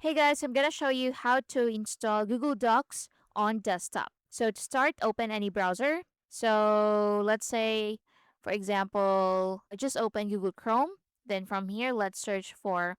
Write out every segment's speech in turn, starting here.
Hey guys, I'm gonna show you how to install Google Docs on desktop. So to start, open any browser. So let's say, for example, I just open Google Chrome. Then from here, let's search for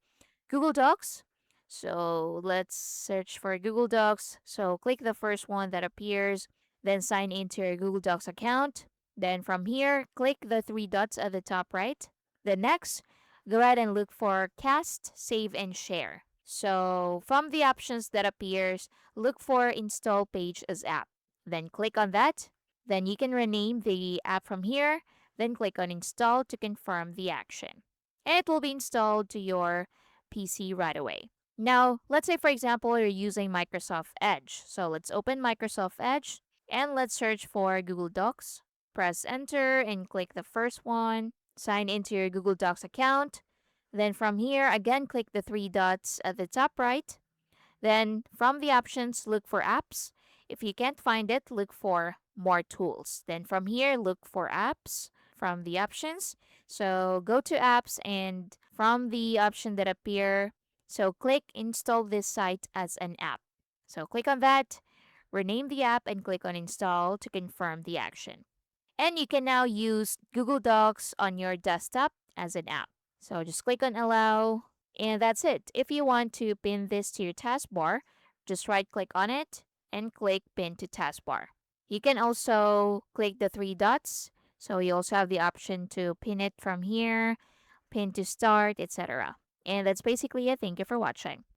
Google Docs. So let's search for Google Docs. So click the first one that appears, then sign into your Google Docs account. Then from here, click the three dots at the top right. Then next, go ahead and look for Cast, Save, and Share. So from the options that appears, look for Install Page as App. Then click on that. Then you can rename the app from here. Then click on Install to confirm the action. And it will be installed to your PC right away. Now, let's say for example, you're using Microsoft Edge. So let's open Microsoft Edge and let's search for Google Docs. Press enter and click the first one. Sign into your Google Docs account. Then from here, again, click the three dots at the top right. Then from the options, look for apps. If you can't find it, look for more tools. Then from here, look for apps from the options. So go to apps and from the option that appear, so click install this site as an app. So click on that, rename the app and click on install to confirm the action. And you can now use Google Docs on your desktop as an app. So just click on allow, and that's it. If you want to pin this to your taskbar, just right click on it and click pin to taskbar. You can also click the three dots. So you also have the option to pin it from here, pin to start, etc. And that's basically it. Thank you for watching.